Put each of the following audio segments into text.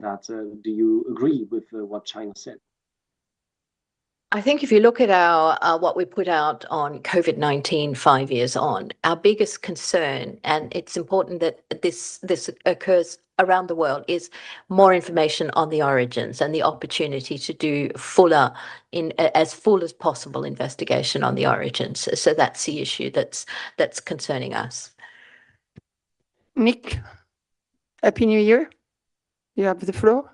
that. Do you agree with what China said? I think if you look at our what we put out on COVID-19 5 years on, our biggest concern, and it's important that this occurs around the world, is more information on the origins and the opportunity to do as full as possible investigation on the origins. So that's the issue that's concerning us. Nick, Happy New Year. You have the floor.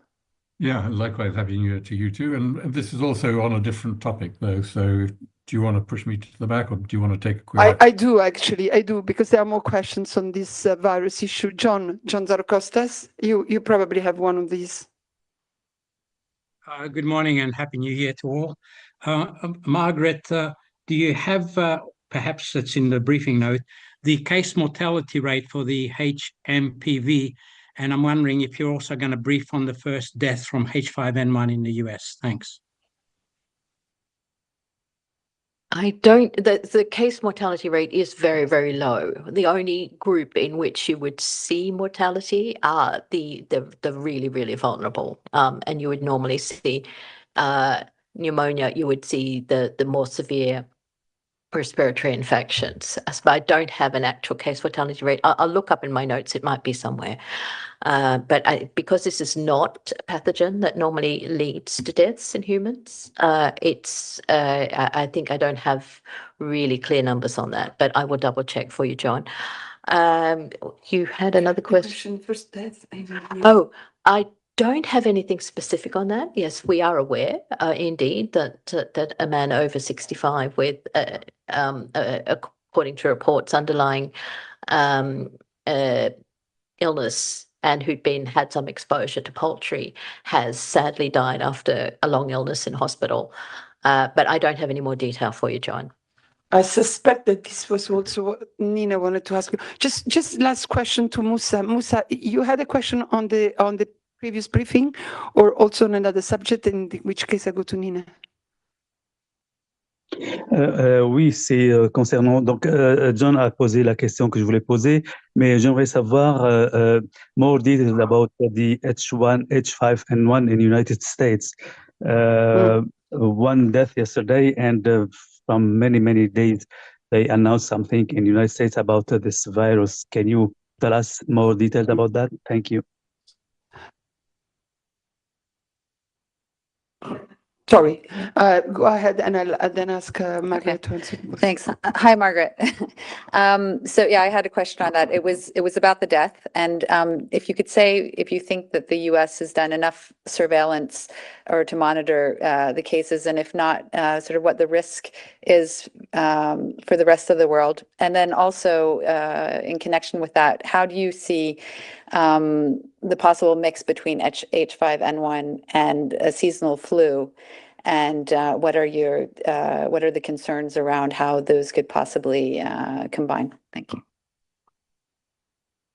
Yeah, likewise, Happy New Year to you too. And this is also on a different topic, though. So do you want to push me to the back, or do you want to take a quick? I do, actually. I do, because there are more questions on this virus issue. John Zarokostas, you probably have one of these. Good morning and Happy New Year to all. Margaret, do you have, perhaps it's in the briefing note, the case mortality rate for the HMPV? And I'm wondering if you're also going to brief on the first death from H5N1 in the US. Thanks. The case mortality rate is very, very low. The only group in which you would see mortality are the really, really vulnerable. And you would normally see pneumonia, you would see the more severe respiratory infections. But I don't have an actual case mortality rate. I'll look up in my notes, it might be somewhere. But because this is not a pathogen that normally leads to deaths in humans, I think I don't have really clear numbers on that, but I will double check for you, John. You had another question? First death. Oh, I don't have anything specific on that. Yes, we are aware, indeed, that a man over 65 with, according to reports, underlying illness and who'd had some exposure to poultry has sadly died after a long illness in hospital. But I don't have any more detail for you, John. I suspect that this was also what Nina wanted to ask you. Just last question to Musa. Musa, you had a question on the previous briefing, or also on another subject, in which case I go to Nina. Oui, c'est concernant. Donc, John a posé la question que je voulais poser, mais j'aimerais savoir more details about the H5N1 in the United States. One death yesterday, and from many days, they announced something in the United States about this virus. Can you tell us more details about that? Thank you. Sorry, go ahead, and I'll then ask Margaret to answer. Thanks. Hi, Margaret. So yeah, I had a question on that. It was about the death, and if you could say if you think that the U.S. has done enough surveillance or to monitor the cases, and if not, sort of what the risk is for the rest of the world, and then also in connection with that, how do you see the possible mix between H5N1 and a seasonal flu, and what are the concerns around how those could possibly combine? Thank you.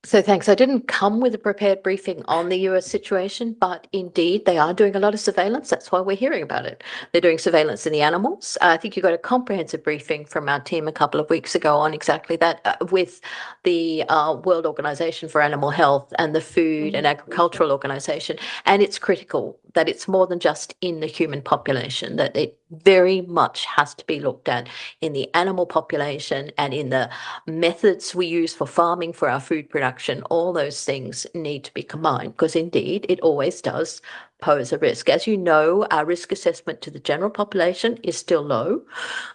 So thanks. I didn't come with a prepared briefing on the US situation, but indeed they are doing a lot of surveillance. That's why we're hearing about it. They're doing surveillance in the animals. I think you got a comprehensive briefing from our team a couple of weeks ago on exactly that with the World Organization for Animal Health and the Food and Agricultural Organization. And it's critical that it's more than just in the human population, that it very much has to be looked at in the animal population and in the methods we use for farming, for our food production. All those things need to be combined, because indeed it always does pose a risk. As you know, our risk assessment to the general population is still low,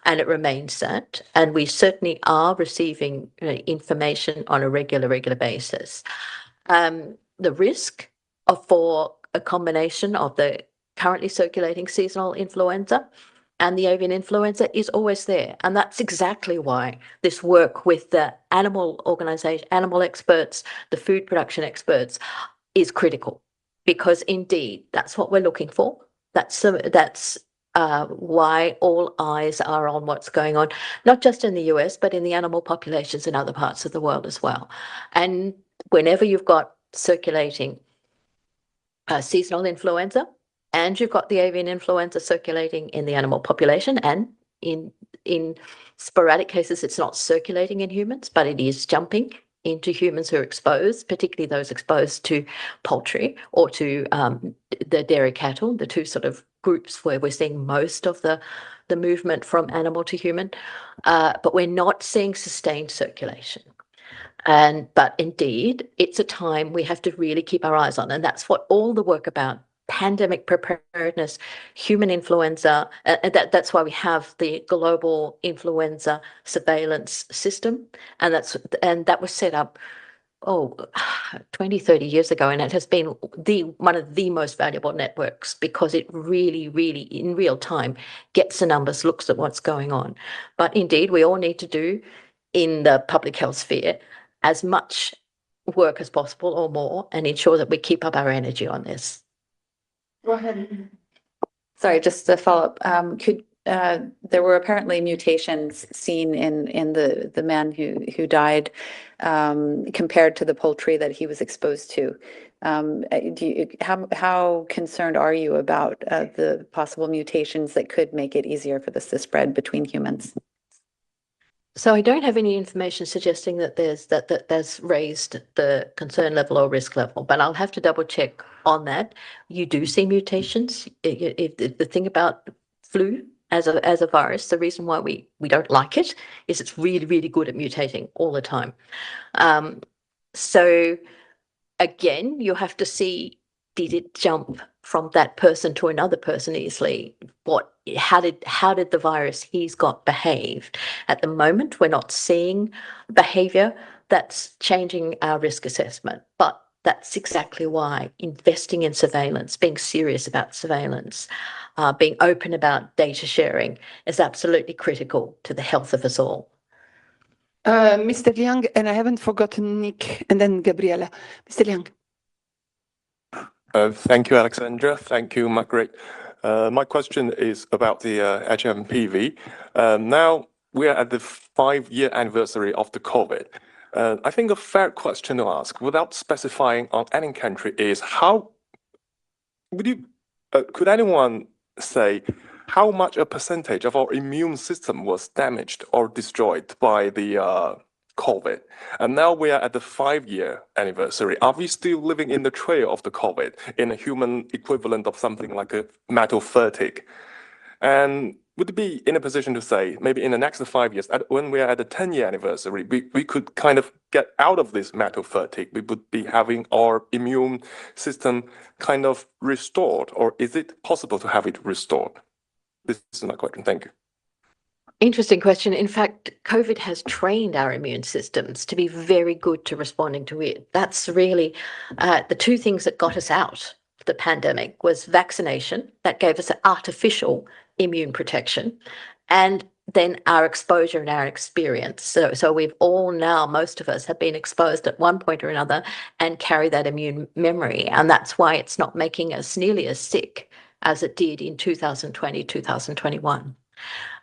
and it remains that. And we certainly are receiving information on a regular basis. The risk for a combination of the currently circulating seasonal influenza and the avian influenza is always there. And that's exactly why this work with the animal organization, animal experts, the food production experts is critical, because indeed that's what we're looking for. That's why all eyes are on what's going on, not just in the US, but in the animal populations in other parts of the world as well. And whenever you've got circulating seasonal influenza, and you've got the avian influenza circulating in the animal population, and in sporadic cases it's not circulating in humans, but it is jumping into humans who are exposed, particularly those exposed to poultry or to the dairy cattle, the two sort of groups where we're seeing most of the movement from animal to human, but we're not seeing sustained circulation. But indeed, it's a time we have to really keep our eyes on, and that's what all the work about pandemic preparedness, human influenza, and that's why we have the global influenza surveillance system, and that was set up 20, 30 years ago, and it has been one of the most valuable networks because it really, really in real time gets the numbers, looks at what's going on. But indeed, we all need to do in the public health sphere as much work as possible or more, and ensure that we keep up our energy on this. Go ahead. Sorry, just to follow up, there were apparently mutations seen in the man who died compared to the poultry that he was exposed to. How concerned are you about the possible mutations that could make it easier for this to spread between humans? So I don't have any information suggesting that there's raised the concern level or risk level, but I'll have to double check on that. You do see mutations. The thing about flu as a virus, the reason why we don't like it is it's really, really good at mutating all the time. So again, you have to see, did it jump from that person to another person easily? How did the virus he's got behave? At the moment, we're not seeing behavior that's changing our risk assessment, but that's exactly why investing in surveillance, being serious about surveillance, being open about data sharing is absolutely critical to the health of us all. Mr. Liang, and I haven't forgotten Nick, and then Gabriela. Mr. Liang. Thank you, Alexandra. Thank you, Margaret. My question is about the HMPV. Now we are at the 5-year anniversary of the COVID. I think a fair question to ask, without specifying on any country, is how could anyone say how much a percentage of our immune system was damaged or destroyed by the COVID? And now we are at the 5-year anniversary. Are we still living in the trail of the COVID in a human equivalent of something like a metal fatigue? And would it be in a position to say, maybe in the next 5 years, when we are at the 10-year anniversary, we could kind of get out of this metal fatigue? We would be having our immune system kind of restored, or is it possible to have it restored? This is my question. Thank you. Interesting question. In fact, COVID has trained our immune systems to be very good to responding to it. That's really the two things that got us out of the pandemic was vaccination, that gave us an artificial immune protection, and then our exposure and our experience. So we've all now, most of us have been exposed at one point or another and carry that immune memory. And that's why it's not making us nearly as sick as it did in 2020, 2021.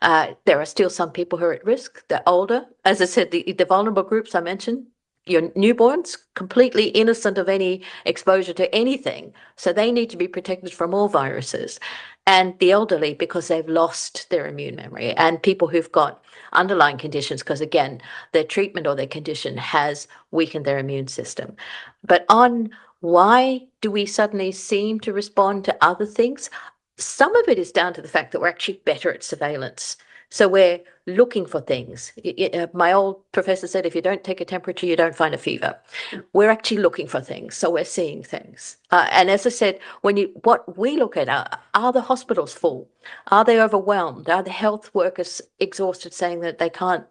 There are still some people who are at risk. They're older. As I said, the vulnerable groups I mentioned, your newborns, completely innocent of any exposure to anything. So they need to be protected from all viruses. And the elderly, because they've lost their immune memory, and people who've got underlying conditions, because again, their treatment or their condition has weakened their immune system. But on why do we suddenly seem to respond to other things? Some of it is down to the fact that we're actually better at surveillance. So we're looking for things. My old professor said, if you don't take a temperature, you don't find a fever. We're actually looking for things. So we're seeing things. And as I said, what we look at are the hospitals full? Are they overwhelmed? Are the health workers exhausted, saying that they can't?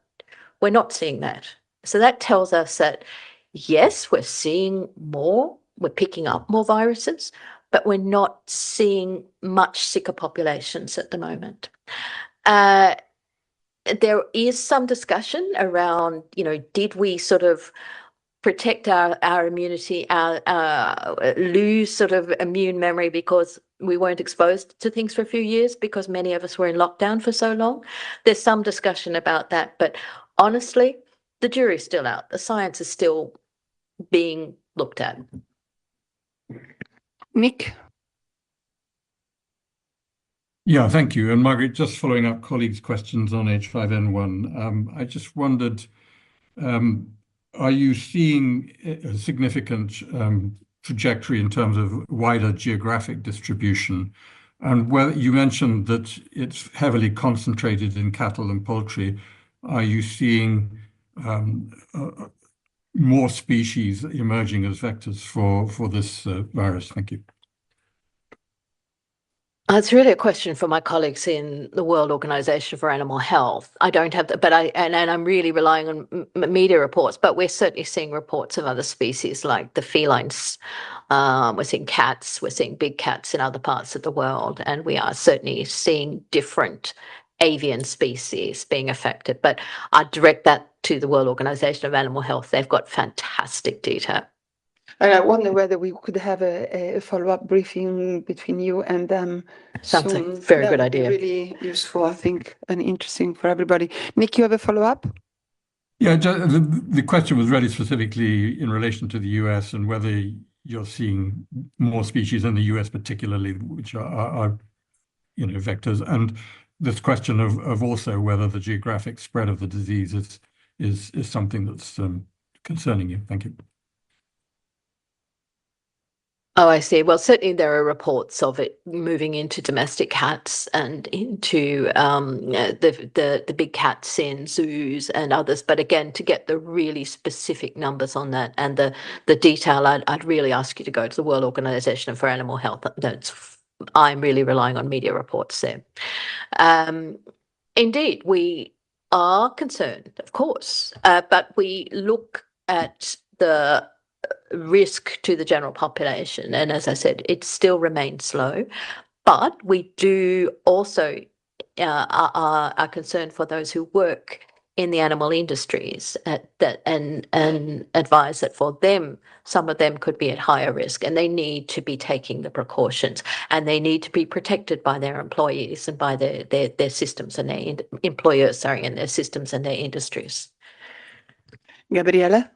We're not seeing that. So that tells us that, yes, we're seeing more. We're picking up more viruses, but we're not seeing much sicker populations at the moment. There is some discussion around, did we sort of protect our immunity, lose sort of immune memory because we weren't exposed to things for a few years because many of us were in lockdown for so long? There's some discussion about that, but honestly, the jury's still out. The science is still being looked at. Nick? Yeah, thank you. And Margaret, just following up colleagues' questions on H5N1, I just wondered, are you seeing a significant trajectory in terms of wider geographic distribution? And whether you mentioned that it's heavily concentrated in cattle and poultry, are you seeing more species emerging as vectors for this virus? Thank you. It's really a question for my colleagues in the World Organization for Animal Health. I don't have that, but I'm really relying on media reports, but we're certainly seeing reports of other species like the felines. We're seeing cats, we're seeing big cats in other parts of the world, and we are certainly seeing different avian species being affected. But I direct that to the World Organization of Animal Health. They've got fantastic data. And I wonder whether we could have a follow-up briefing between you and them. Sounds like a soon. very That good would be idea. really useful, I think, and interesting for everybody. Nick, you have a follow-up? Yeah, the question was really specifically in relation to the US and whether you're seeing more species in the US particularly, which are vectors, and this question of also whether the geographic spread of the disease is something that's concerning you. Thank you. Oh, I see. Well, certainly there are reports of it moving into domestic cats and into the big cats in zoos and others. But again, to get the really specific numbers on that and the detail, I'd really ask you to go to the World Organization for Animal Health. I'm really relying on media reports there. Indeed, we are concerned, of course, but we look at the risk to the general population. And as I said, it still remains low, but we do also are concerned for those who work in the animal industries and advise that for them, some of them could be at higher risk and they need to be taking the precautions and they need to be protected by their employees and by their systems and their employers, and their systems and their industries. Gabriela?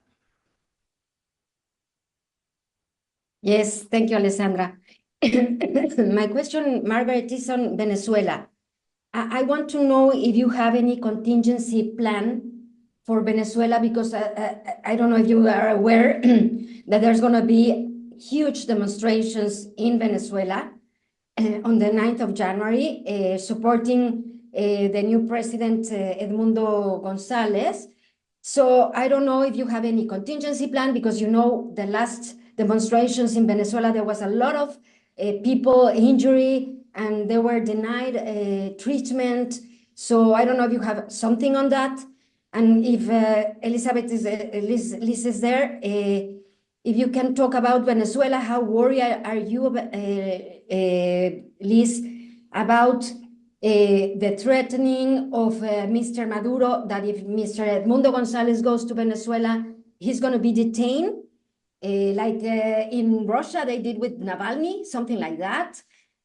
Yes, thank you, Alessandra. My question, Margaret, is on Venezuela. I want to know if you have any contingency plan for Venezuela, because I don't know if you are aware that there's going to be huge demonstrations in Venezuela on the 9th of January, supporting the new president, Edmundo González. So I don't know if you have any contingency plan, because the last demonstrations in Venezuela, there was a lot of people injury and they were denied treatment. So I don't know if you have something on that. And if Liz is there, if you can talk about Venezuela, how worried are you, Liz, about the threatening of Mr. Maduro, that if Mr. Edmundo González goes to Venezuela, he's going to be detained? Like in Russia, they did with Navalny, something like that.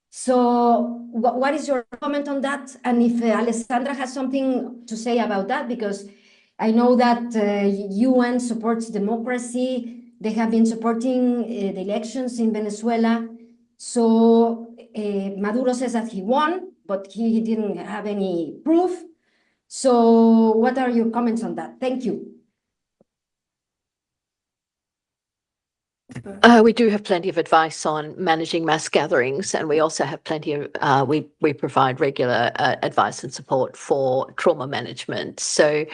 So what is your comment on that? And if Alessandra has something to say about that, because I know that UN supports democracy. They have been supporting the elections in Venezuela. So Maduro says that he won, but he didn't have any proof. So what are your comments on that? Thank you. We do have plenty of advice on managing mass gatherings, and we also have plenty of, we provide regular advice and support for trauma management. So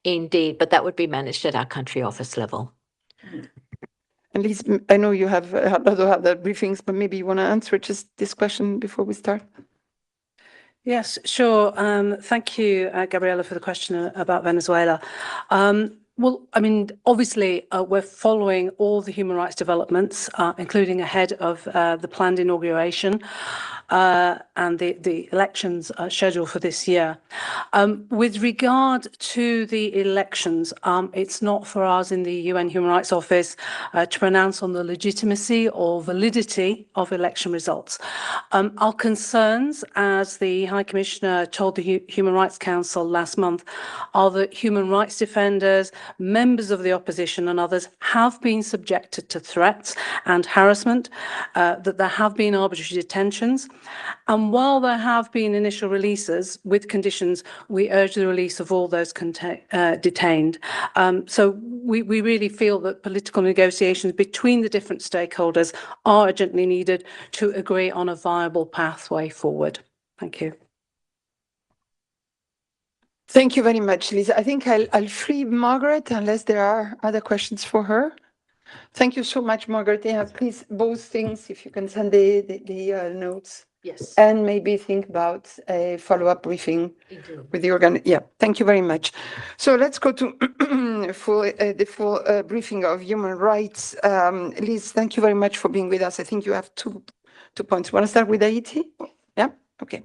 indeed, but that would be managed at our country office level. And Liz, I know you have other briefings, but maybe you want to answer just this question before we start. Yes, sure. Thank you, Gabriela, for the question about Venezuela. Well, I mean, obviously, we're following all the human rights developments, including ahead of the planned inauguration and the elections scheduled for this year. With regard to the elections, it's not for us in the UN Human Rights Office to pronounce on the legitimacy or validity of election results. Our concerns, as the High Commissioner told the Human Rights Council last month, are that human rights defenders, members of the opposition and others have been subjected to threats and harassment, that there have been arbitrary detentions. And while there have been initial releases with conditions, we urge the release of all those detained. So we really feel that political negotiations between the different stakeholders are urgently needed to agree on a viable pathway forward. Thank you. Thank you very much, Lisa. I think I'll free Margaret unless there are other questions for her. Thank you so much, Margaret. Yeah, please, both things, if you can send the notes. Yes. And maybe think about a follow-up briefing with the organ. Yeah, thank you very much. So let's go to the full briefing of human rights. Liz, thank you very much for being with us. I think you have two points. Want to start with Haiti? Yeah, okay.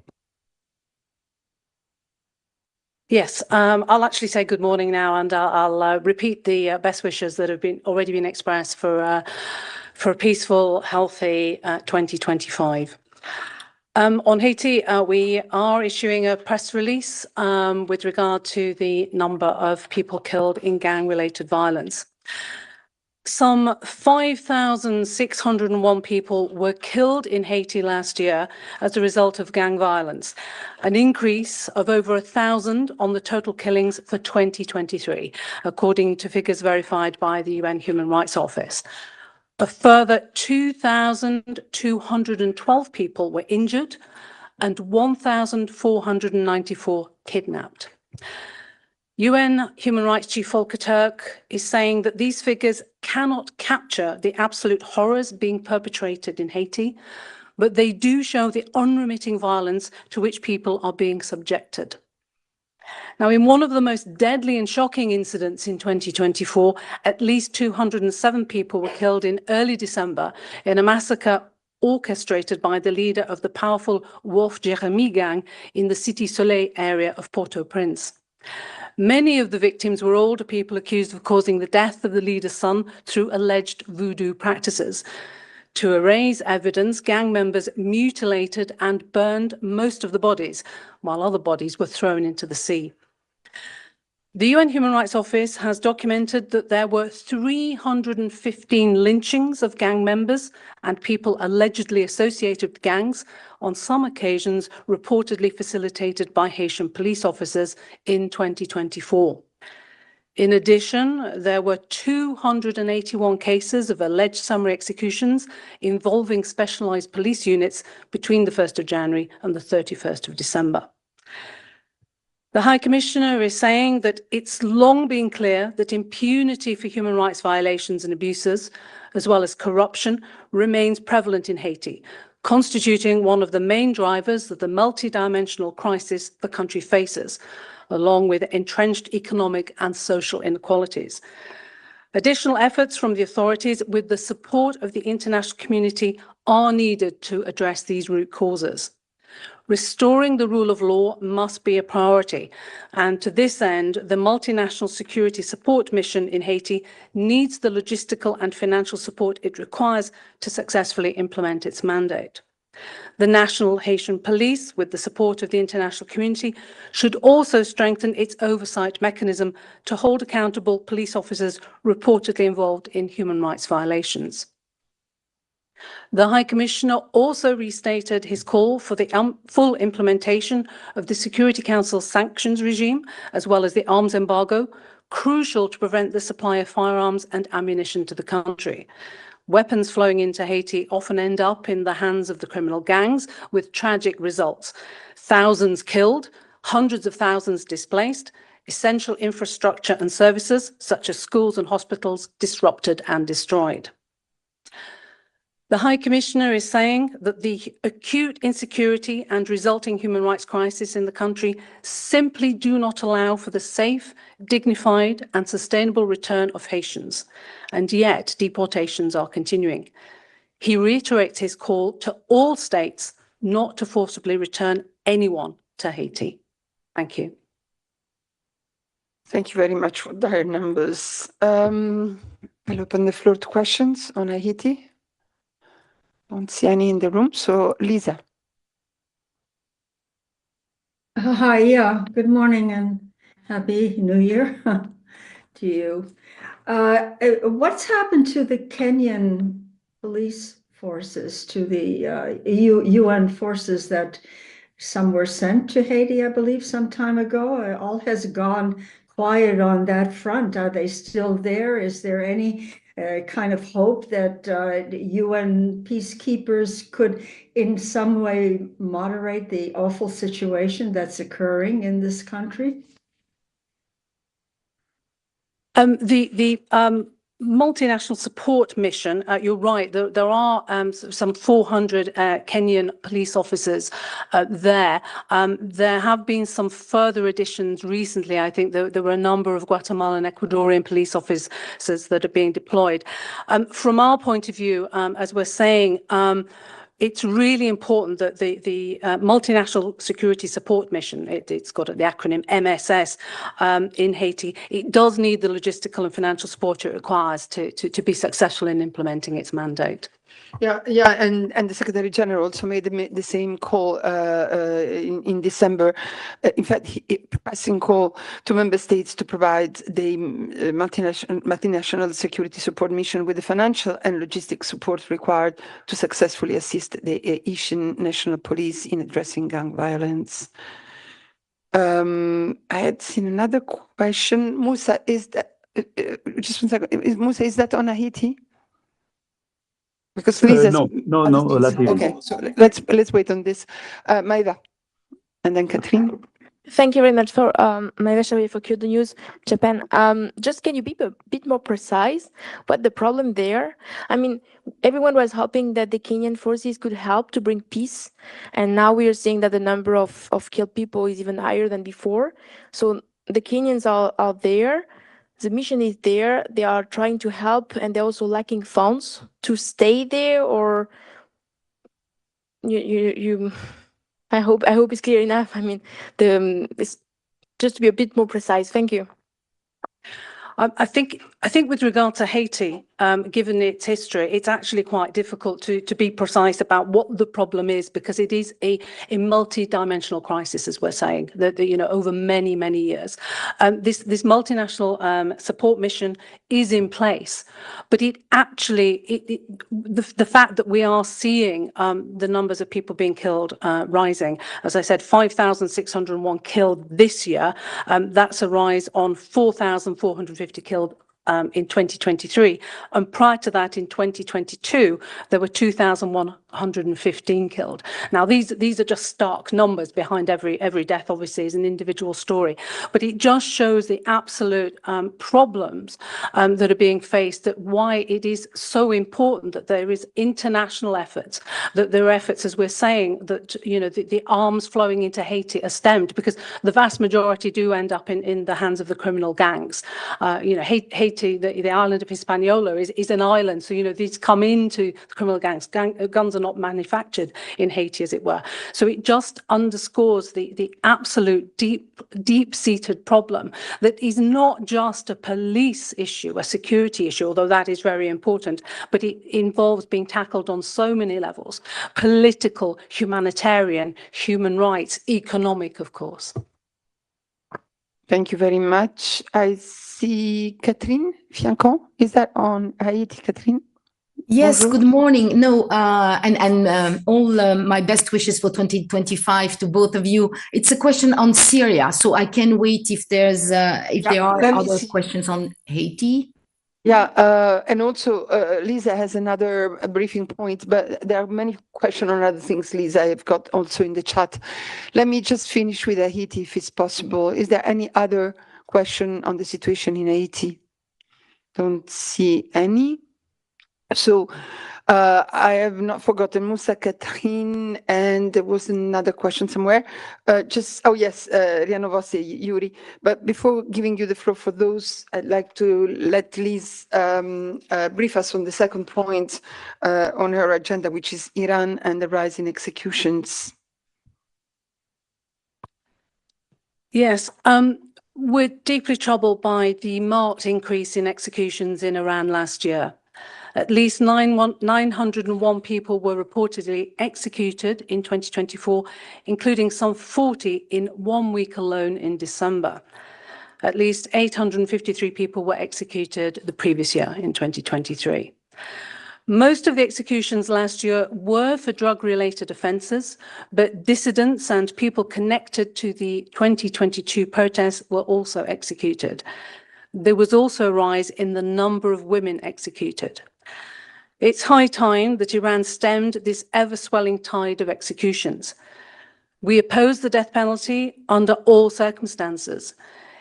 Yes, I'll actually say good morning now, and I'll repeat the best wishes that have already been expressed for a peaceful, healthy 2025. On Haiti, we are issuing a press release with regard to the number of people killed in gang-related violence. Some 5,601 people were killed in Haiti last year as a result of gang violence, an increase of over 1,000 on the total killings for 2023, according to figures verified by the UN Human Rights Office. A further 2,212 people were injured and 1,494 kidnapped. UN Human Rights Chief Volker Turk is saying that these figures cannot capture the absolute horrors being perpetrated in Haiti, but they do show the unremitting violence to which people are being subjected. Now, in one of the most deadly and shocking incidents in 2024, at least 207 people were killed in early December in a massacre orchestrated by the leader of the powerful Wolf Jeremy gang in the Cité Soleil area of Port-au-Prince. Many of the victims were older people accused of causing the death of the leader's son through alleged voodoo practices. To erase evidence, gang members mutilated and burned most of the bodies, while other bodies were thrown into the sea. The UN Human Rights Office has documented that there were 315 lynchings of gang members and people allegedly associated with gangs, on some occasions reportedly facilitated by Haitian police officers in 2024. In addition, there were 281 cases of alleged summary executions involving specialized police units between the 1st of January and the 31st of December. The High Commissioner is saying that it's long been clear that impunity for human rights violations and abuses, as well as corruption, remains prevalent in Haiti, constituting one of the main drivers of the multidimensional crisis the country faces, along with entrenched economic and social inequalities. Additional efforts from the authorities, with the support of the international community, are needed to address these root causes. Restoring the rule of law must be a priority, and to this end, the multinational security support mission in Haiti needs the logistical and financial support it requires to successfully implement its mandate. The National Haitian Police, with the support of the international community, should also strengthen its oversight mechanism to hold accountable police officers reportedly involved in human rights violations. The High Commissioner also restated his call for the full implementation of the Security Council's sanctions regime, as well as the arms embargo, crucial to prevent the supply of firearms and ammunition to the country. Weapons flowing into Haiti often end up in the hands of the criminal gangs, with tragic results. Thousands killed, hundreds of thousands displaced, essential infrastructure and services, such as schools and hospitals, disrupted and destroyed. The High Commissioner is saying that the acute insecurity and resulting human rights crisis in the country simply do not allow for the safe, dignified, and sustainable return of Haitians, and yet deportations are continuing. He reiterates his call to all states not to forcibly return anyone to Haiti. Thank you. Thank you very much for their numbers. I'll open the floor to questions on Haiti. Don't see any in the room, so Lisa. Hi, yeah, good morning and happy New Year. to you. What's happened to the Kenyan police forces, to the UN forces that some were sent to Haiti, I believe, some time ago? All has gone quiet on that front. Are they still there? Is there any kind of hope that UN peacekeepers could in some way moderate the awful situation that's occurring in this country? The multinational support mission, you're right, there are some 400 Kenyan police officers there. There have been some further additions recently. I think there were a number of Guatemalan and Ecuadorian police officers that are being deployed. From our point of view, as we're saying, it's really important that the multinational security support mission, it's got the acronym MSS, in Haiti, it does need the logistical and financial support it requires to be successful in implementing its mandate. Yeah, and the Secretary General also made the same call in December. In fact, pressing call to member states to provide the multinational security support mission with the financial and logistic support required to successfully assist the Haitian National Police in addressing gang violence. I had seen another question. Musa, is that just one second? Musa, is that on Haiti? Because no, Latin. Okay, so let's wait on this. Maida, and then Catherine. Thank you very much for Maida Shabi for Q News Japan. Just can you be a bit more precise what the problem there? I mean, everyone was hoping that the Kenyan forces could help to bring peace, and now we are seeing that the number of killed people is even higher than before. So the Kenyans are there. The mission is there. They are trying to help, and they're also lacking funds to stay there. Or you I hope it's clear enough. I mean, it's just to be a bit more precise. Thank you. I think with regard to Haiti, given its history, it's actually quite difficult to be precise about what the problem is, because it is a multi-dimensional crisis, as we're saying, that over many years. This multinational support mission is in place, but it actually the fact that we are seeing the numbers of people being killed rising, as I said, 5,601 killed this year. That's a rise on 4,450 killed in 2023, and prior to that in 2022 there were 2,115 killed. Now these are just stark numbers. Behind every death obviously is an individual story, but it just shows the absolute problems that are being faced, that why it is so important that there is international efforts, that there are efforts, as we're saying, that the arms flowing into Haiti are stemmed, because the vast majority do end up in the hands of the criminal gangs. Haiti, the island of Hispaniola is an island, so these come into the criminal gangs. Guns are not manufactured in Haiti, as it were. So it just underscores the absolute deep-seated problem that is not just a police issue, a security issue, although that is very important, but it involves being tackled on so many levels: political, humanitarian, human rights, economic, of course. Thank you very much. I see Catherine Fiancon. Is that on Haiti, Catherine? Yes, Bonjour. good morning. No, and all my best wishes for 2025 to both of you. It's a question on Syria, so I can wait if there are other questions on Haiti. Yeah, and also Lisa has another briefing point, but there are many questions on other things, Lisa, I've got also in the chat. Let me just finish with Haiti, if it's possible. Is there any other question on the situation in Haiti? Don't see any. So I have not forgotten Musa, Catherine, and there was another question somewhere. Oh yes, Rianovose, Yuri. But before giving you the floor for those, I'd like to let Liz brief us on the second point on her agenda, which is Iran and the rise in executions. Yes, we're deeply troubled by the marked increase in executions in Iran last year. At least 901 people were reportedly executed in 2024, including some 40 in 1 week alone in December. At least 853 people were executed the previous year in 2023. Most of the executions last year were for drug-related offences, but dissidents and people connected to the 2022 protests were also executed. There was also a rise in the number of women executed. It's high time that Iran stemmed this ever-swelling tide of executions. We oppose the death penalty under all circumstances.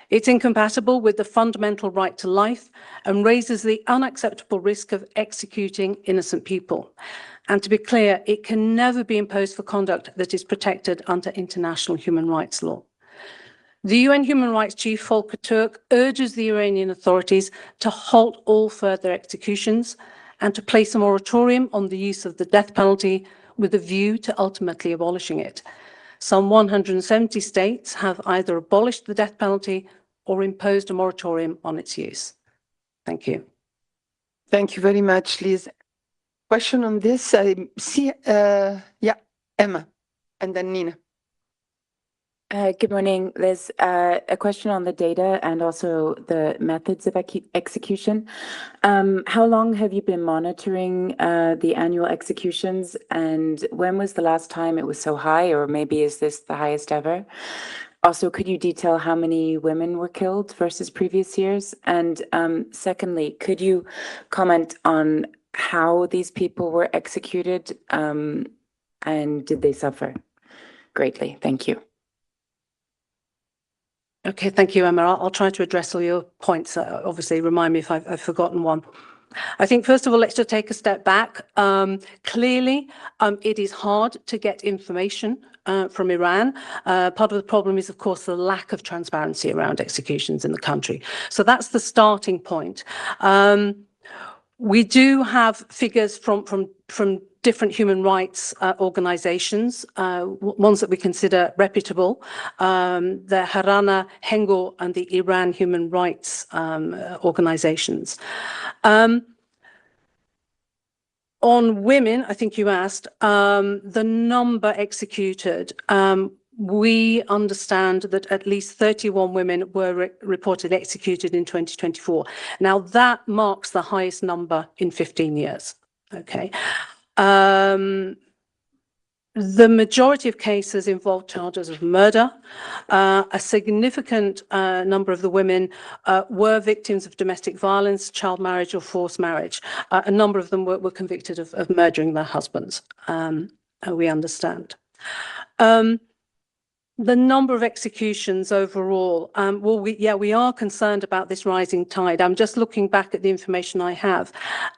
It's incompatible with the fundamental right to life and raises the unacceptable risk of executing innocent people. And to be clear, it can never be imposed for conduct that is protected under international human rights law. The UN Human Rights Chief Volker Turk urges the Iranian authorities to halt all further executions and to place a moratorium on the use of the death penalty with a view to ultimately abolishing it. Some 170 states have either abolished the death penalty or imposed a moratorium on its use. Thank you. Thank you very much, Liz. Question on this? I see, yeah, Emma, and then Nina. Good morning, Liz. A question on the data and also the methods of execution. How long have you been monitoring the annual executions, and when was the last time it was so high, or maybe is this the highest ever? Also, could you detail how many women were killed versus previous years? And secondly, could you comment on how these people were executed, and did they suffer greatly? Thank you. Okay, thank you, Emma. I'll try to address all your points. Obviously, remind me if I've forgotten one. I think, first of all, let's just take a step back. Clearly, it is hard to get information from Iran. Part of the problem is, of course, the lack of transparency around executions in the country. So that's the starting point. We do have figures from different human rights organizations, ones that we consider reputable, the Harana, Hengo, and the Iran Human Rights organizations. On women, I think you asked, the number executed, we understand that at least 31 women were reported executed in 2024. Now, that marks the highest number in 15 years. Okay. The majority of cases involve charges of murder. A significant number of the women were victims of domestic violence, child marriage, or forced marriage. A number of them were convicted of murdering their husbands, we understand. The number of executions overall, well, we are concerned about this rising tide. I'm just looking back at the information I have.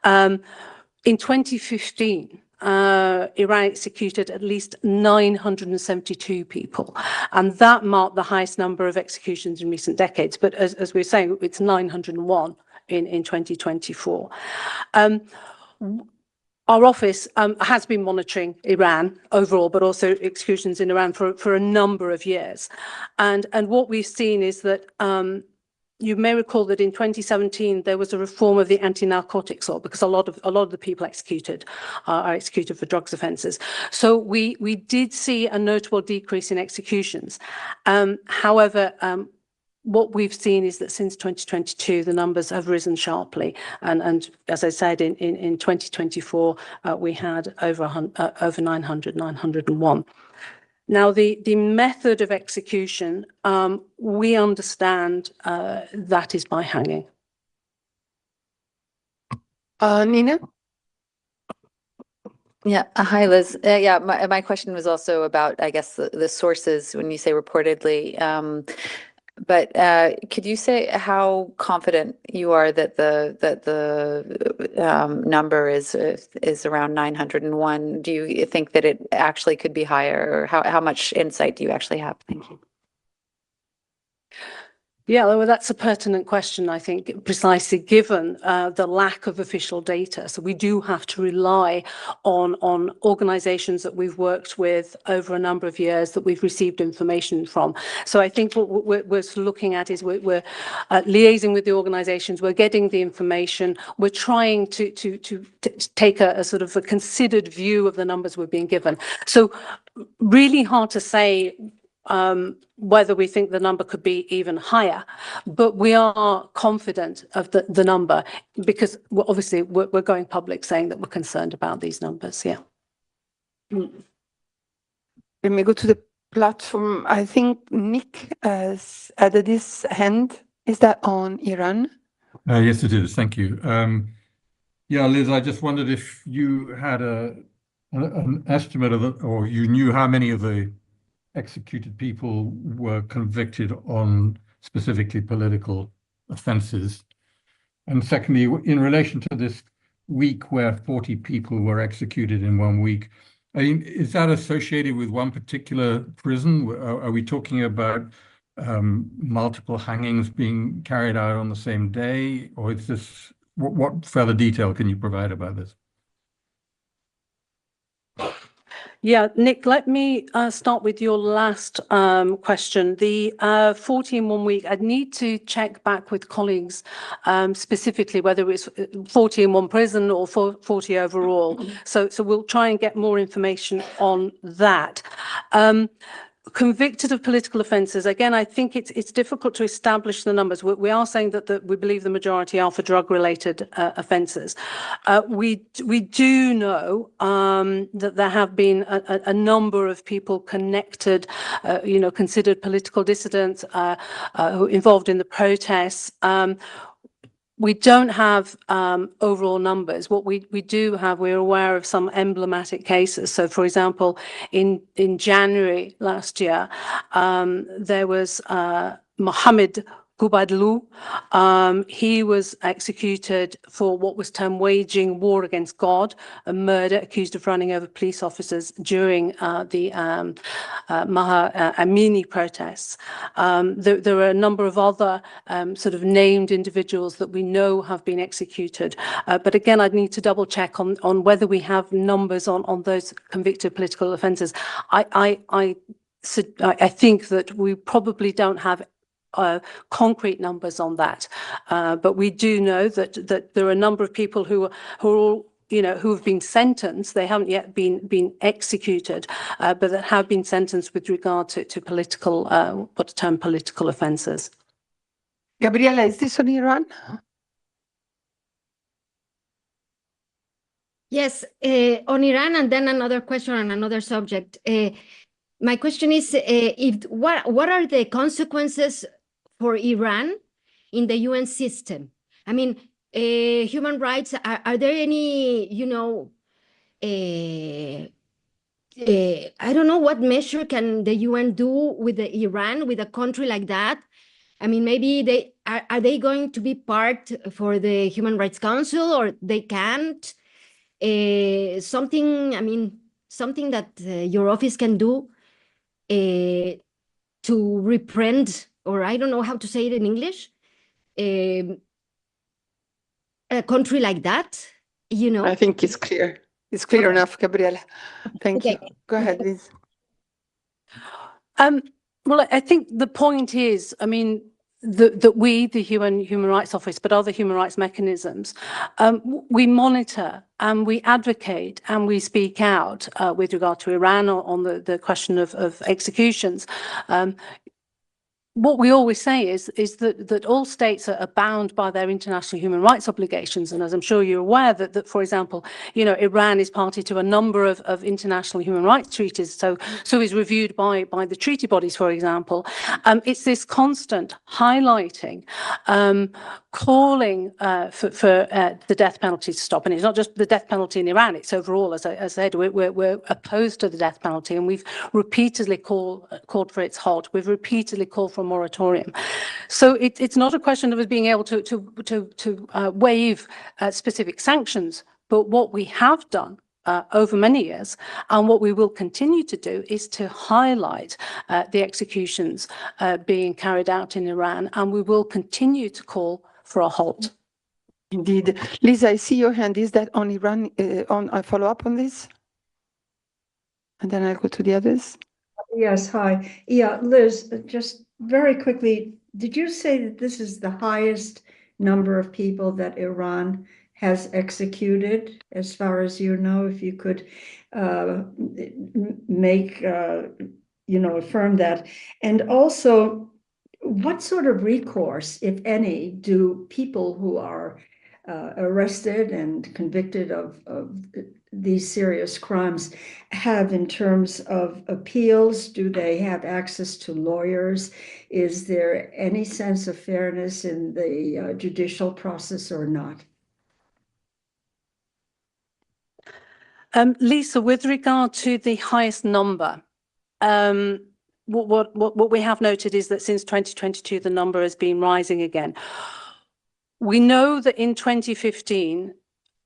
In 2015, Iran executed at least 972 people, and that marked the highest number of executions in recent decades. But as we were saying, it's 901 in 2024. Our office has been monitoring Iran overall, but also executions in Iran for a number of years. And what we've seen is that you may recall that in 2017 there was a reform of the anti-narcotics law, because a lot of the people executed are executed for drugs offences. So we did see a notable decrease in executions. However, what we've seen is that since 2022, the numbers have risen sharply. And as I said, in 2024, we had over 900, 901. Now, the method of execution, we understand that is by hanging. Nina? Yeah, hi, Liz. Yeah, my question was also about, I guess, the sources when you say reportedly. But could you say how confident you are that the number is around 901? Do you think that it actually could be higher, or how much insight do you actually have? Thank you. Yeah, well, that's a pertinent question, I think, precisely given the lack of official data. So we do have to rely on organizations that we've worked with over a number of years, that we've received information from. So I think what we're looking at is we're liaising with the organizations, we're getting the information, we're trying to take a sort of a considered view of the numbers we're being given. So really hard to say whether we think the number could be even higher, but we are confident of the number because obviously we're going public saying that we're concerned about these numbers. Yeah. Let me go to the platform. I think Nick has added his hand. Is that on Iran? Yes, it is. Thank you. Yeah, Liz, I just wondered if you had an estimate of or you knew how many of the executed people were convicted on specifically political offences. And secondly, in relation to this week where 40 people were executed in 1 week, I mean, is that associated with one particular prison? Are we talking about multiple hangings being carried out on the same day? Or is this, what further detail can you provide about this? Yeah, Nick, let me start with your last question. The 40 in 1 week, I'd need to check back with colleagues specifically whether it's 40 in one prison or 40 overall. So we'll try and get more information on that. Convicted of political offences, again, I think it's difficult to establish the numbers. We are saying that we believe the majority are for drug-related offences. We do know that there have been a number of people connected, considered political dissidents who involved in the protests. We don't have overall numbers. What we do have, we're aware of some emblematic cases. So, for example, in January last year, there was Mohammed Gubadlu. He was executed for what was termed waging war against God, a murder, accused of running over police officers during the Maha Amini protests. There are a number of other sort of named individuals that we know have been executed. But again, I'd need to double check on whether we have numbers on those convicted political offences. I think that we probably don't have concrete numbers on that, but we do know that there are a number of people who are all, who have been sentenced. They haven't yet been executed, but that have been sentenced with regard to political, what's termed political offences. Gabriela, is this on Iran? Yes, on Iran, and then another question on another subject. My question is, what are the consequences for Iran in the UN system? I mean, human rights, are there any, I don't know, what measure can the UN do with Iran, with a country like that? I mean, maybe are they going to be part for the Human Rights Council, or they can't? Something that your office can do to reprint, or I don't know how to say it in English, a country like that, I think it's clear. It's clear enough, Gabriela. Thank you. Go ahead, Liz. Well, I think the point is, I mean, that we, the Human Rights Office, but other human rights mechanisms, we monitor and we advocate and we speak out with regard to Iran on the question of executions. What we always say is that all states are bound by their international human rights obligations, and as I'm sure you're aware, that for example, Iran is party to a number of international human rights treaties, so is reviewed by the treaty bodies, for example. It's this constant highlighting, calling for the death penalty to stop, and it's not just the death penalty in Iran; it's overall. As I said, we're opposed to the death penalty, and we've repeatedly called for its halt. We've repeatedly called for a moratorium. So it's not a question of us being able to waive specific sanctions, but what we have done over many years, and what we will continue to do, is to highlight the executions being carried out in Iran, and we will continue to call for a halt. Indeed. Lisa, I see your hand. Is that on Iran? On a follow-up on this? And then I'll go to the others. Yes, hi. Yeah, Liz, just very quickly, did you say that this is the highest number of people that Iran has executed, as far as you know? If you could make affirm that? And also, what sort of recourse, if any, do people who are arrested and convicted of these serious crimes have in terms of appeals? Do they have access to lawyers? Is there any sense of fairness in the judicial process or not? Lisa, with regard to the highest number, what we have noted is that since 2022, the number has been rising again. We know that in 2015,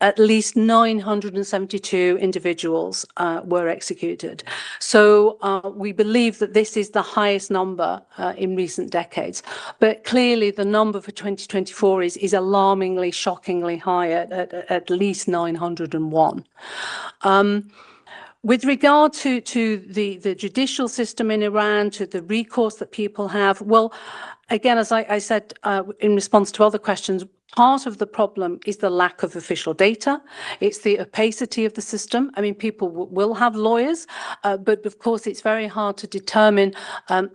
at least 972 individuals were executed. So we believe that this is the highest number in recent decades. But clearly the number for 2024 is alarmingly, shockingly high at least 901. With regard to the judicial system in Iran, to the recourse that people have, well, again, as I said in response to other questions, part of the problem is the lack of official data. It's the opacity of the system. I mean, people will have lawyers, but of course, it's very hard to determine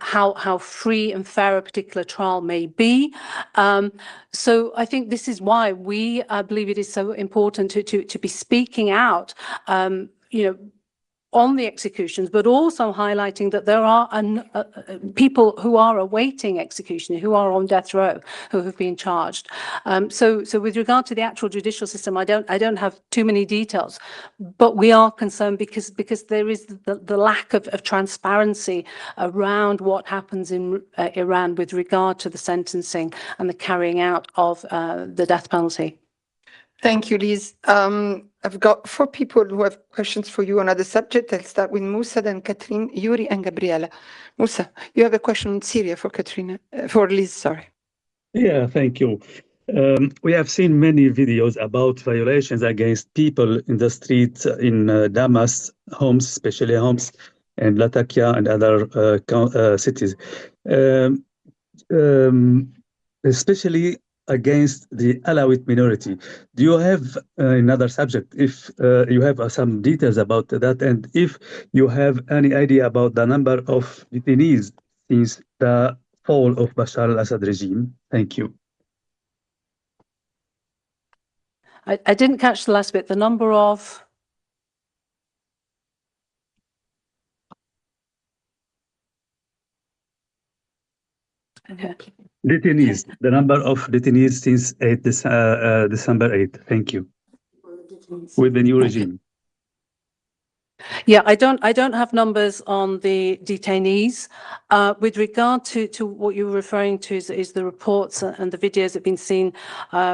how free and fair a particular trial may be. So I think this is why we believe it is so important to be speaking out, on the executions, but also highlighting that there are people who are awaiting execution, who are on death row, who have been charged. So with regard to the actual judicial system, I don't have too many details, but we are concerned because there is the lack of transparency around what happens in Iran with regard to the sentencing and the carrying out of the death penalty. Thank you, Liz. I've got 4 people who have questions for you on other subject. I'll start with Musa, then Catherine, Yuri, and Gabriela. Musa, you have a question on Syria for Liz, sorry. Yeah, thank you. We have seen many videos about violations against people in the streets in Damas, Homs, especially Homs, and Latakia and other cities. Especially against the Alawite minority. Do you have another subject, if you have some details about that, and if you have any idea about the number of detainees since the fall of Bashar al-Assad regime? Thank you. I didn't catch the last bit, the number of... Okay. Detainees, the number of detainees since December 8th. Thank you. With the new regime. Yeah, I don't have numbers on the detainees. With regard to what you were referring to is the reports and the videos that have been seen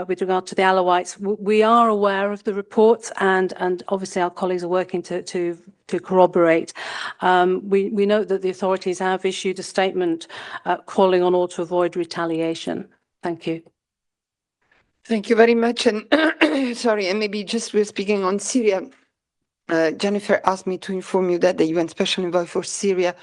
with regard to the Alawites. We are aware of the reports, and obviously our colleagues are working to corroborate. We note that the authorities have issued a statement calling on all to avoid retaliation. Thank you. Thank you very much. And sorry, and maybe just we're speaking on Syria. Jennifer asked me to inform you that the UN Special Envoy for Syria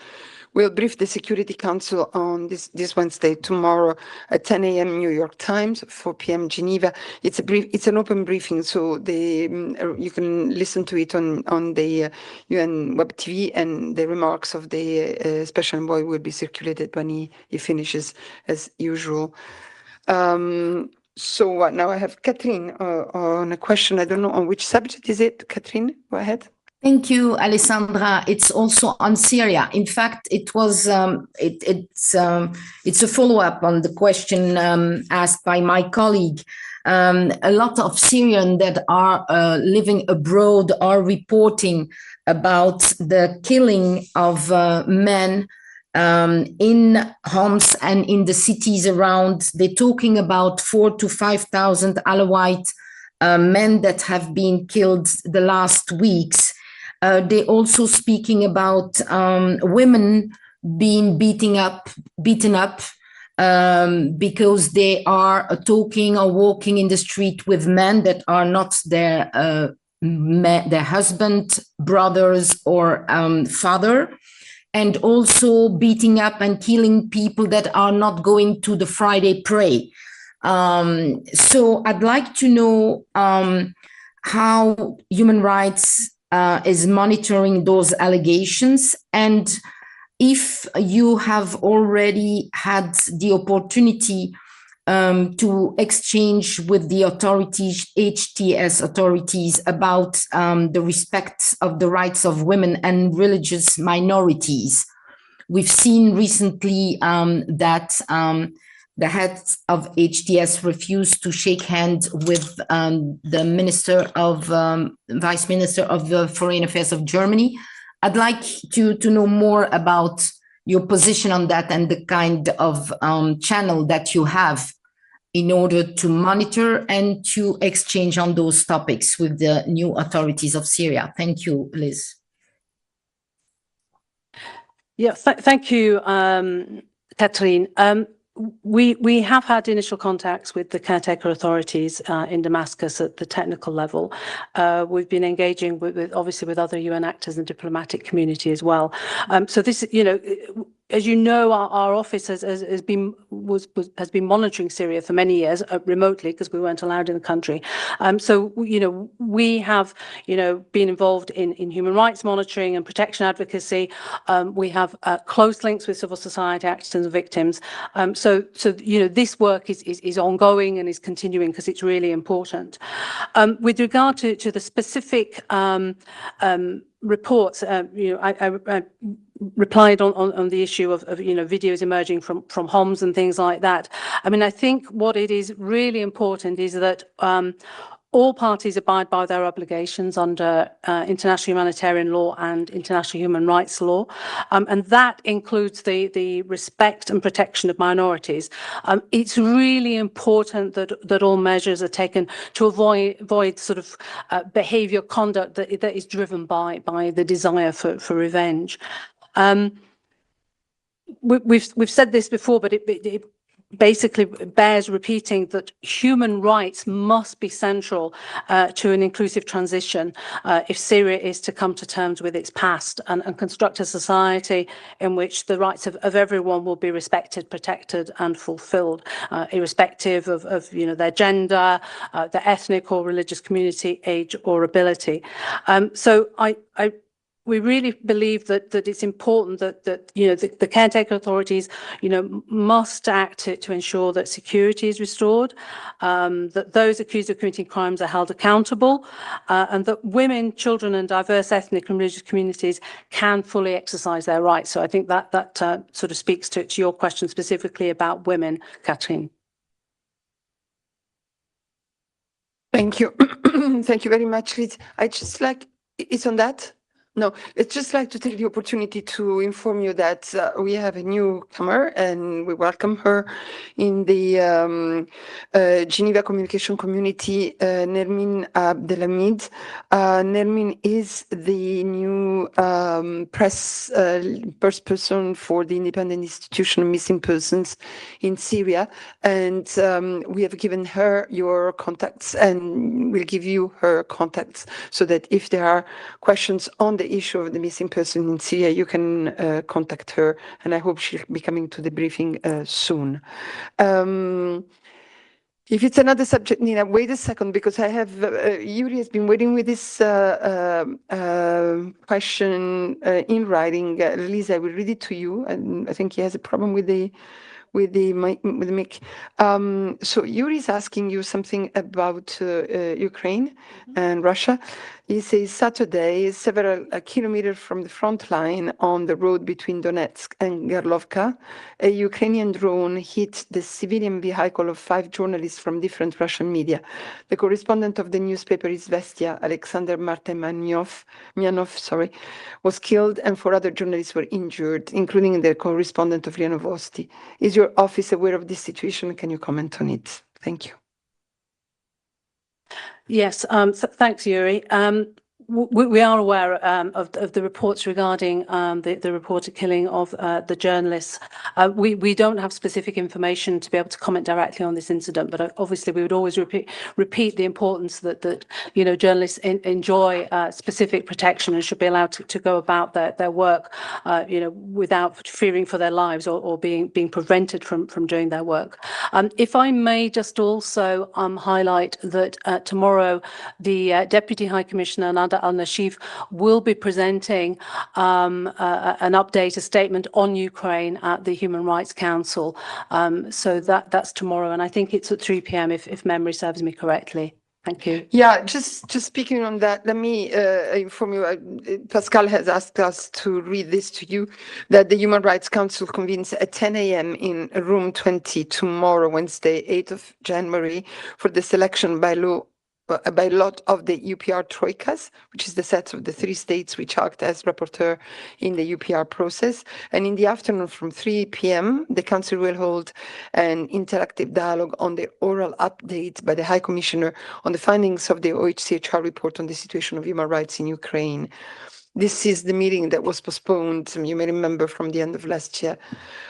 will brief the Security Council on this Wednesday, tomorrow at 10 a.m. New York Times, 4 p.m. Geneva. It's an open briefing, so you can listen to it on the UN Web TV, and the remarks of the Special Envoy will be circulated when he finishes, as usual. So now I have Catherine on a question. I don't know on which subject is it. Catherine, go ahead. Thank you, Alessandra. It's also on Syria. In fact, it was it's a follow-up on the question asked by my colleague. A lot of Syrians that are living abroad are reporting about the killing of men in Homs and in the cities around. They're talking about 4,000 to 5,000 Alawite men that have been killed the last weeks. They're also speaking about women being beaten up because they are talking or walking in the street with men that are not their husband, brothers, or father. And also beating up and killing people that are not going to the Friday pray. So I'd like to know how human rights is monitoring those allegations, and if you have already had the opportunity to exchange with the authorities, HTS authorities, about the respect of the rights of women and religious minorities. We've seen recently that the heads of HTS refused to shake hands with the Vice Minister of the Foreign Affairs of Germany. I'd like to know more about your position on that and the kind of channel that you have in order to monitor and to exchange on those topics with the new authorities of Syria. Thank you, Liz. Yeah, thank you, Catherine. We have had initial contacts with the caretaker authorities in Damascus at the technical level. We've been engaging with obviously with other UN actors and diplomatic community as well. So this, as you know, our office has been monitoring Syria for many years remotely because we weren't allowed in the country. So we have been involved in human rights monitoring and protection advocacy. We have close links with civil society actors and victims. So this work is ongoing and is continuing because it's really important. With regard to the specific reports, I replied on the issue of videos emerging from Homs and things like that. I mean, I think what it is really important is that all parties abide by their obligations under international humanitarian law and international human rights law, and that includes the respect and protection of minorities. It's really important that all measures are taken to avoid sort of behaviour, conduct that is driven by the desire for revenge. We've said this before, but it basically bears repeating that human rights must be central to an inclusive transition if Syria is to come to terms with its past and construct a society in which the rights of everyone will be respected, protected and fulfilled, irrespective of their gender, their ethnic or religious community, age or ability. So we really believe that it's important that the caretaker authorities must act to ensure that security is restored, that those accused of committing crimes are held accountable, and that women, children, and diverse ethnic and religious communities can fully exercise their rights. So I think that sort of speaks to your question specifically about women, Catherine. Thank you. Thank you very much, Liz. It's on that. No, it's just like to take the opportunity to inform you that we have a newcomer and we welcome her in the Geneva communication community, Nermin Abdelhamid. Nermin is the new press person for the Independent Institution of Missing Persons in Syria. And we have given her your contacts and we'll give you her contacts so that if there are questions on the issue of the missing person in Syria, you can contact her, and I hope she'll be coming to the briefing soon. If it's another subject, Nina, wait a second, because I have, Yuri has been waiting with this question in writing. Lisa, I will read it to you, and I think he has a problem with the mic. So Yuri is asking you something about Ukraine and Russia. He says Saturday, several kilometers from the front line on the road between Donetsk and Gerlovka, a Ukrainian drone hit the civilian vehicle of 5 journalists from different Russian media. The correspondent of the newspaper Izvestia, Alexander Martymyanov, was killed and 4 other journalists were injured, including the correspondent of RIA Novosti. Is your office aware of this situation? Can you comment on it? Thank you. Yes, thanks, Yuri. We are aware of the reports regarding the reported killing of the journalists. We don't have specific information to be able to comment directly on this incident, but obviously we would always repeat the importance that journalists enjoy specific protection and should be allowed to go about their work without fearing for their lives or being prevented from doing their work. If I may just also highlight that tomorrow the Deputy High Commissioner Nada Al-Nashif will be presenting an update, a statement on Ukraine at the Human Rights Council. So that's tomorrow, and I think it's at 3 p.m. if memory serves me correctly. Thank you. Yeah, just speaking on that, let me inform you, Pascal has asked us to read this to you, that the Human Rights Council convenes at 10 a.m. in room 20 tomorrow, Wednesday, 8th of January, for the selection by lot of the UPR Troikas, which is the set of the 3 states which act as rapporteur in the UPR process. And in the afternoon from 3 p.m., the Council will hold an interactive dialogue on the oral update by the High Commissioner on the findings of the OHCHR report on the situation of human rights in Ukraine. This is the meeting that was postponed, you may remember, from the end of last year.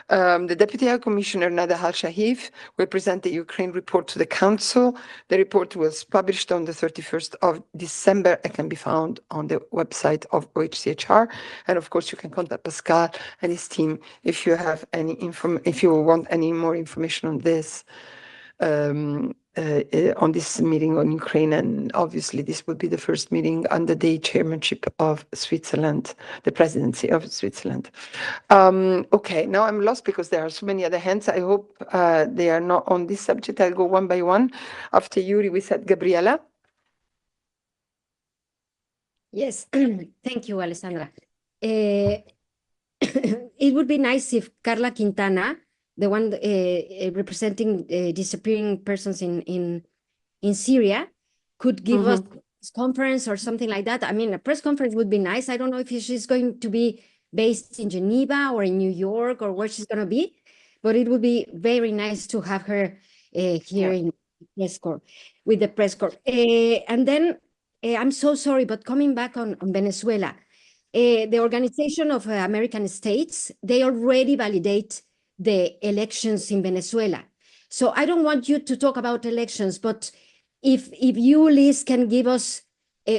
The Deputy High Commissioner, Nada Al-Nashif, will present the Ukraine report to the Council. The report was published on the 31st of December and can be found on the website of OHCHR. And of course, you can contact Pascal and his team if you have any if you want any more information on this. On this meeting on Ukraine, and obviously this will be the first meeting under the chairmanship of Switzerland, the presidency of Switzerland. Okay, now I'm lost because there are so many other hands. I hope they are not on this subject. I'll go one by one. After Yuri, we said Gabriela. Yes, thank you, Alessandra. It would be nice if Carla Quintana, the one representing disappearing persons in Syria, could give us a conference or something like that. I mean, a press conference would be nice. I don't know if she's going to be based in Geneva or in New York or where she's going to be, but it would be very nice to have her here in press corps, with the press corps. And then, I'm so sorry, but coming back on Venezuela, the Organization of American States, they already validate the elections in Venezuela. So I don't want you to talk about elections, but if you, Liz, can give us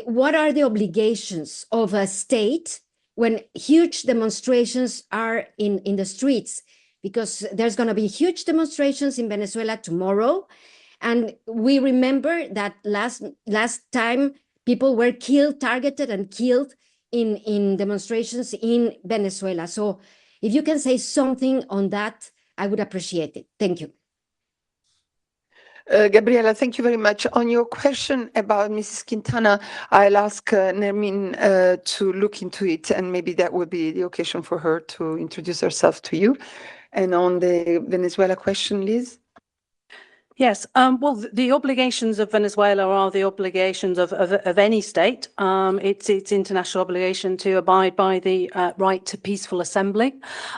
what are the obligations of a state when huge demonstrations are in the streets, because there's going to be huge demonstrations in Venezuela tomorrow. And we remember that last time people were targeted and killed in demonstrations in Venezuela. So if you can say something on that, I would appreciate it. Thank you. Gabriela, thank you very much. On your question about Mrs. Quintana, I'll ask Nermin to look into it, and maybe that will be the occasion for her to introduce herself to you. And on the Venezuela question, Liz? Yes, well, the obligations of Venezuela are the obligations of any state. It's international obligation to abide by the right to peaceful assembly,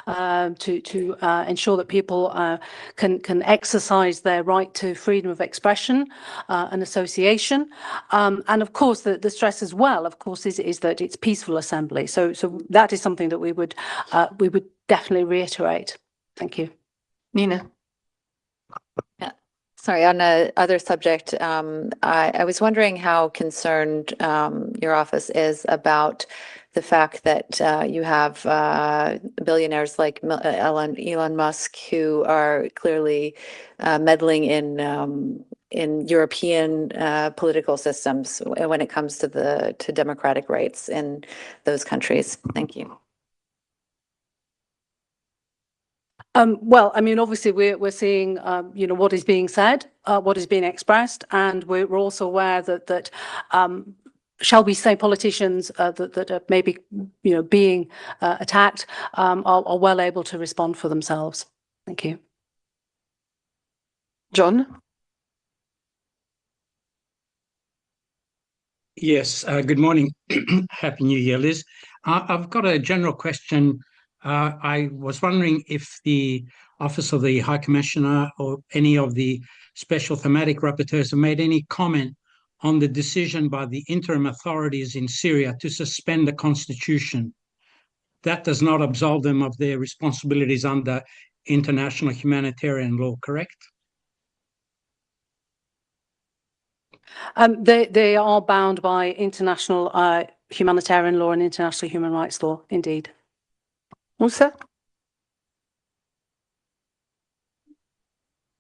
to ensure that people can exercise their right to freedom of expression and association. And of course, the stress as well, of course, is that it's peaceful assembly. So that is something that we would definitely reiterate. Thank you. Nina. Yeah. Sorry, on another subject, I was wondering how concerned your office is about the fact that you have billionaires like Elon Musk who are clearly meddling in European political systems when it comes to democratic rights in those countries. Thank you. Well, I mean, obviously, we're seeing, what is being said, what is being expressed, and we're also aware that shall we say, politicians that are maybe, being attacked are well able to respond for themselves. Thank you. John? Yes, good morning. Happy New Year, Liz. I've got a general question. I was wondering if the Office of the High Commissioner or any of the special thematic rapporteurs have made any comment on the decision by the interim authorities in Syria to suspend the constitution. That does not absolve them of their responsibilities under international humanitarian law, correct? They are bound by international humanitarian law and international human rights law, indeed. Moussa?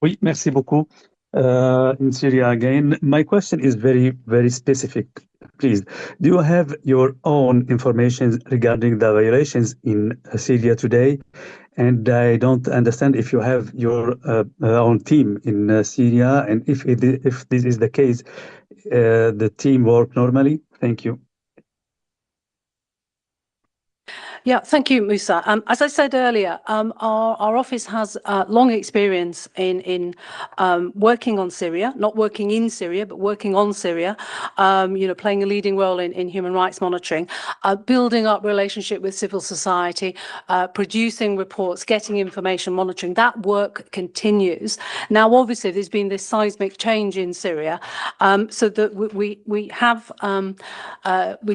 Oui, merci beaucoup. In Syria again, my question is very specific. Please, do you have your own information regarding the violations in Syria today? And I don't understand if you have your own team in Syria, and if this is the case, the team work normally? Thank you. Yeah, thank you, Musa. As I said earlier, our office has long experience in working on Syria, not working in Syria, but working on Syria, playing a leading role in human rights monitoring, building up relationship with civil society, producing reports, getting information, monitoring. That work continues. Now, obviously, there's been this seismic change in Syria, so that we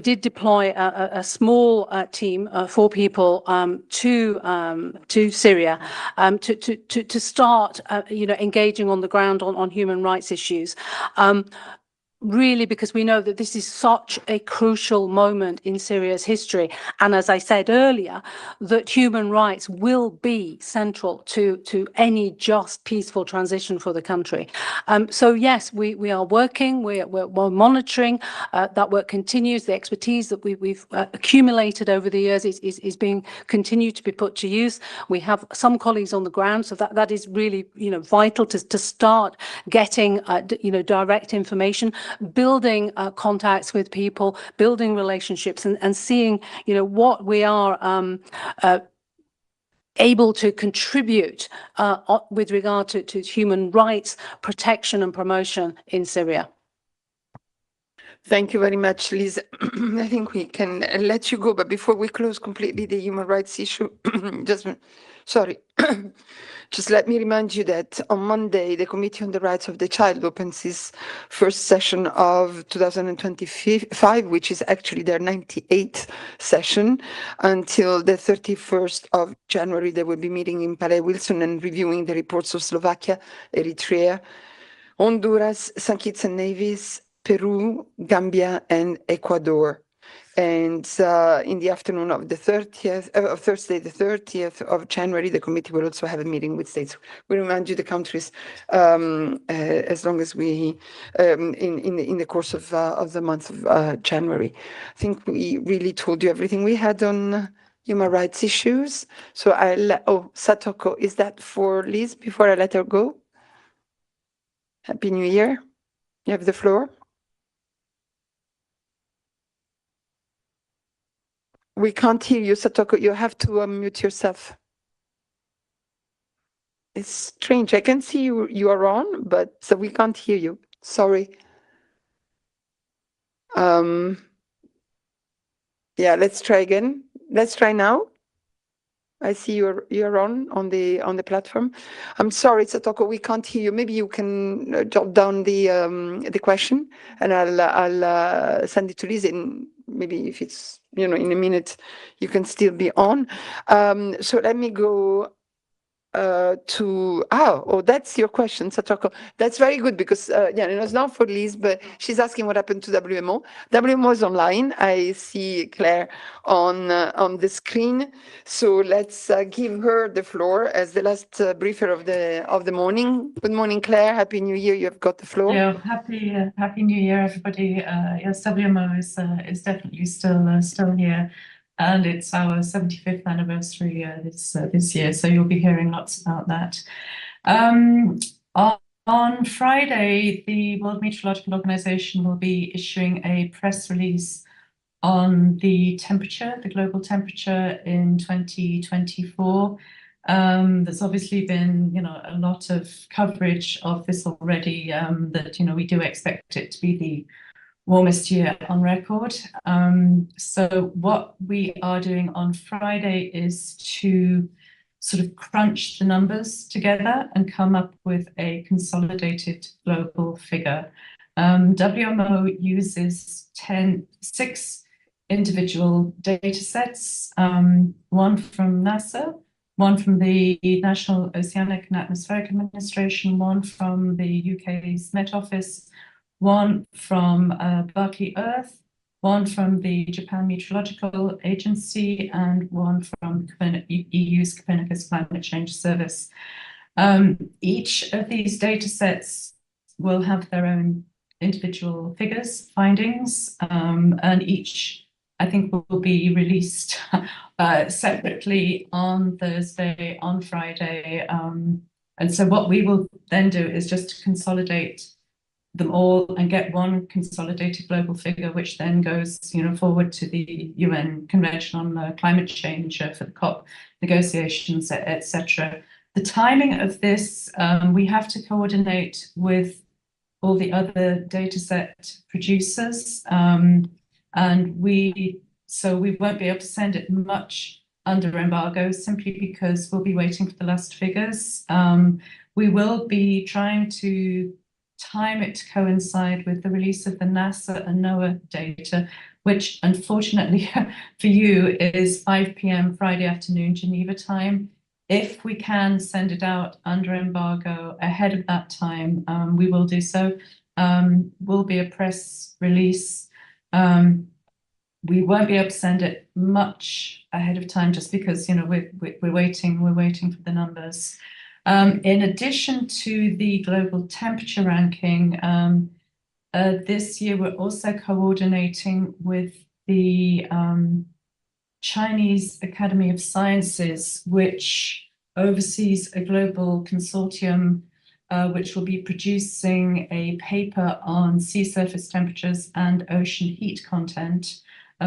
did deploy a small team, 4 people, to Syria to start, engaging on the ground on human rights issues. Really, because we know that this is such a crucial moment in Syria's history. And as I said earlier, that human rights will be central to any just, peaceful transition for the country. So yes, we are working, we're monitoring, that work continues. The expertise that we've accumulated over the years is being continued to be put to use. We have some colleagues on the ground, so that is really, vital to start getting, direct information, building contacts with people, building relationships, and seeing, what we are able to contribute with regard to human rights protection and promotion in Syria. Thank you very much, Liz. I think we can let you go, but before we close completely the human rights issue, just let me remind you that on Monday, the Committee on the Rights of the Child opens its first session of 2025, which is actually their 98th session. Until the 31st of January, they will be meeting in Palais Wilson and reviewing the reports of Slovakia, Eritrea, Honduras, St. Kitts and Nevis, Peru, Gambia, and Ecuador. And in the afternoon of the 30th, of Thursday, the 30th of January, the committee will also have a meeting with states. We remind you the countries as long as we, in the course of the month of January. I think we really told you everything we had on human rights issues. So Satoko, is that for Liz before I let her go? Happy New Year. You have the floor. We can't hear you, Satoko. You have to unmute yourself. It's strange. I can see you are on, but so we can't hear you. Sorry. Yeah, let's try again. Let's try now. I see you're on the platform. I'm sorry, Satoko, we can't hear you. Maybe you can jot down the question, and I'll send it to Liz. And maybe if it's in a minute, you can still be on. So let me go that's your question, Satoko. That's very good because it was not for Liz, but she's asking what happened to WMO. WMO is online. I see Claire on the screen. So let's give her the floor as the last briefer of the morning. Good morning, Claire. Happy New Year. You have got the floor. Yeah, happy New Year, everybody. Yes, WMO is definitely still here. And it's our 75th anniversary this year, so you'll be hearing lots about that. On Friday, the World Meteorological Organization will be issuing a press release on the global temperature in 2024. There's obviously been, a lot of coverage of this already, that, we do expect it to be the warmest year on record. So what we are doing on Friday is to sort of crunch the numbers together and come up with a consolidated global figure. WMO uses 6 individual data sets, one from NASA, one from the National Oceanic and Atmospheric Administration, one from the UK's Met Office, one from Berkeley Earth, one from the Japan Meteorological Agency, and one from EU's Copernicus Climate Change Service. Each of these data sets will have their own individual figures, findings, and each, I think, will be released separately on Thursday, on Friday. And so what we will then do is just to consolidate them all and get one consolidated global figure, which then goes, forward to the UN Convention on Climate Change for the COP negotiations, etc. The timing of this, we have to coordinate with all the other dataset producers, and so we won't be able to send it much under embargo simply because we'll be waiting for the last figures. We will be trying to time it to coincide with the release of the NASA and NOAA data, which unfortunately for you is 5 p.m. Friday afternoon Geneva time. If we can send it out under embargo ahead of that time, we will do so. Will be a press release. We won't be able to send it much ahead of time just because we're waiting for the numbers. In addition to the global temperature ranking, this year we're also coordinating with the Chinese Academy of Sciences, which oversees a global consortium which will be producing a paper on sea surface temperatures and ocean heat content.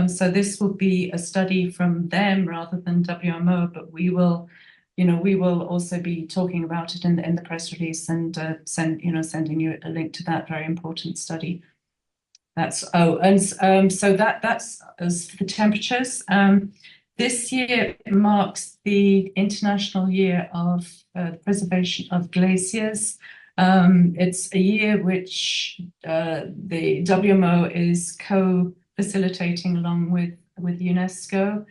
So this will be a study from them rather than WMO, but we will also be talking about it in the press release and sending you a link to that very important study. So that's as for the temperatures. This year marks the International Year of Preservation of Glaciers. It's a year which the WMO is co-facilitating along with UNESCO.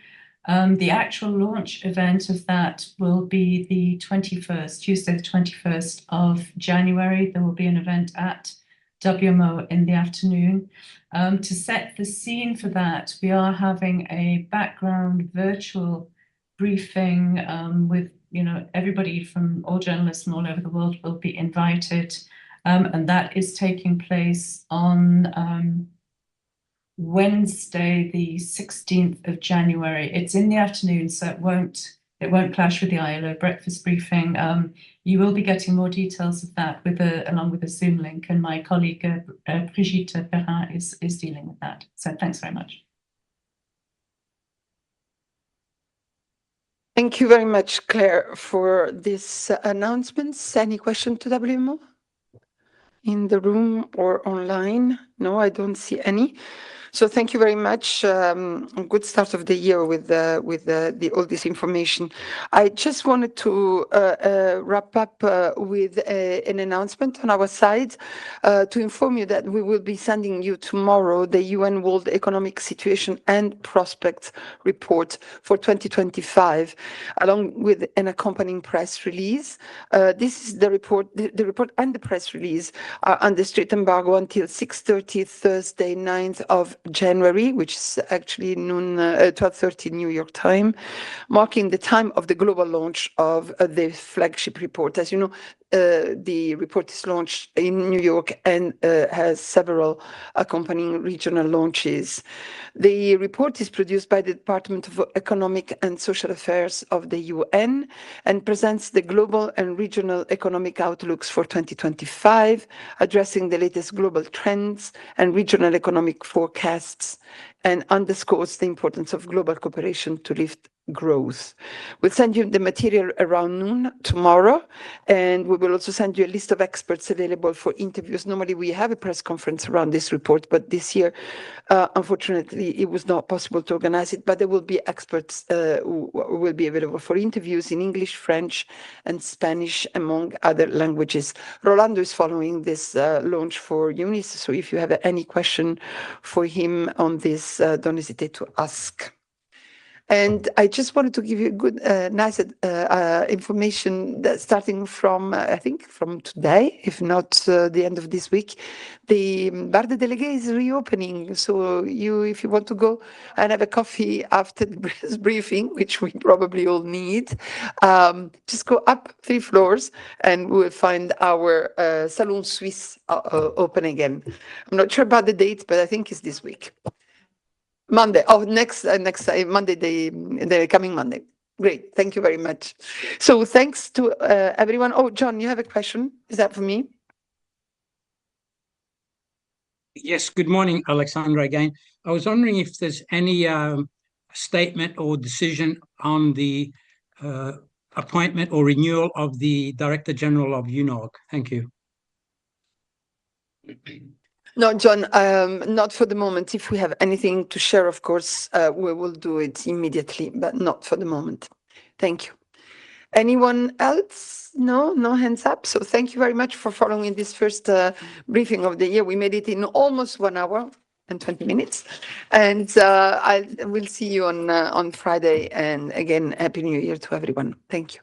The actual launch event of that will be the 21st, Tuesday the 21st of January. There will be an event at WMO in the afternoon. To set the scene for that, we are having a background virtual briefing with everybody from all journalists from all over the world will be invited, and that is taking place on Wednesday, the 16th of January. It's in the afternoon, so it won't clash with the ILO breakfast briefing. You will be getting more details of that along with a Zoom link, and my colleague Brigitte Perrin is dealing with that. So thanks very much. Thank you very much, Claire, for this announcements. Any question to WMO in the room or online? No, I don't see any. So thank you very much. Good start of the year with all this information. I just wanted to wrap up with an announcement on our side to inform you that we will be sending you tomorrow the UN World Economic Situation and Prospects Report for 2025, along with an accompanying press release. This is the report. The report and the press release are under strict embargo until 6:30 Thursday, 9th of January, which is actually noon, 12:30 New York time, marking the time of the global launch of the flagship report. As you know, the report is launched in New York and has several accompanying regional launches. The report is produced by the Department of Economic and Social Affairs of the UN and presents the global and regional economic outlooks for 2025, addressing the latest global trends and regional economic forecasts, and underscores the importance of global cooperation to lift growth. We'll send you the material around noon tomorrow, and we will also send you a list of experts available for interviews. Normally we have a press conference around this report, but this year, unfortunately, it was not possible to organize it, but there will be experts who will be available for interviews in English, French, and Spanish, among other languages. Rolando is following this launch for UNIS, so if you have any question for him on this, don't hesitate to ask. And I just wanted to give you good, nice information that starting from, I think, from today, if not the end of this week, the Bar de Délégué is reopening. So if you want to go and have a coffee after the press briefing, which we probably all need, just go up 3 floors and we'll find our Salon Suisse open again. I'm not sure about the date, but I think it's this week. Monday. Oh, next Monday, the coming Monday. Great. Thank you very much. So thanks to everyone. Oh, John, you have a question? Is that for me? Yes. Good morning, Alexandra. Again, I was wondering if there's any statement or decision on the appointment or renewal of the Director General of UNOG. Thank you. No, John, not for the moment. If we have anything to share, of course, we will do it immediately, but not for the moment. Thank you. Anyone else? No hands up. So thank you very much for following this first briefing of the year. We made it in almost 1 hour and 20 minutes. And I will see you on Friday. And again, Happy New Year to everyone. Thank you.